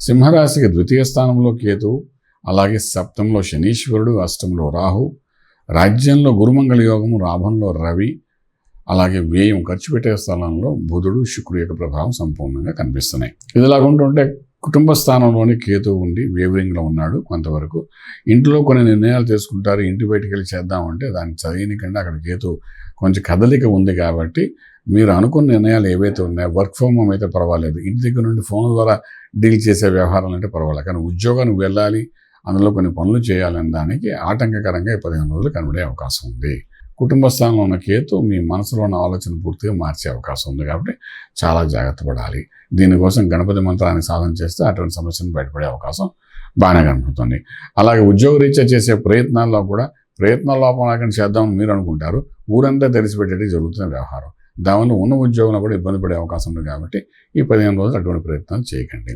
సింహరాశికి ద్వితీయ స్థానంలో కేతువు, అలాగే సప్తంలో శనీశ్వరుడు, అష్టంలో రాహు, రాజ్యంలో గురుమంగళ యోగము, లాభంలో రవి, అలాగే వ్యయం ఖర్చు పెట్టే స్థలంలో బుధుడు, శుక్రుడు యొక్క ప్రభావం సంపూర్ణంగా కనిపిస్తున్నాయి. ఇదిలాగుంటుంటే కుటుంబ స్థానంలోని కేతువు ఉండి వేవరింగ్లో ఉన్నాడు. కొంతవరకు ఇంట్లో కొన్ని నిర్ణయాలు తీసుకుంటారు, ఇంటి బయటికి వెళ్ళి చేద్దామంటే దాన్ని చదివినకంటే అక్కడ కేతు కొంచెం కదలిక ఉంది కాబట్టి మీరు అనుకున్న నిర్ణయాలు ఏవైతే ఉన్నాయో వర్క్ ఫ్రమ్ హోమ్ అయితే పర్వాలేదు, ఇంటి దగ్గర నుండి ఫోన్ ద్వారా డీల్ చేసే వ్యవహారాలు అంటే పర్వాలేదు, కానీ ఉద్యోగానికి వెళ్ళాలి, అందులో కొన్ని పనులు చేయాలనే దానికి ఆటంకకరంగా 15 రోజులు కనబడే అవకాశం ఉంది. కుటుంబ స్థానంలో ఉన్న కేతు మీ మనసులో ఉన్న ఆలోచన పూర్తిగా మార్చే అవకాశం ఉంది కాబట్టి చాలా జాగ్రత్త పడాలి. దీనికోసం గణపతి మంత్రాన్ని సాధన చేస్తే అటువంటి సమస్యను బయటపడే అవకాశం బాగానే కనపడుతుంది. అలాగే ఉద్యోగరీత్యా చేసే ప్రయత్నాల్లో కూడా ప్రయత్నాల లోపం చేద్దామని మీరు అనుకుంటారు, ఊరంతా తెలిసిపెట్టేది జరుగుతున్న వ్యవహారం. దానివల్ల ఉన్న ఉద్యోగంలో కూడా ఇబ్బంది పడే అవకాశం ఉంది కాబట్టి ఈ 15 రోజులు అటువంటి ప్రయత్నాలు చేయకండి.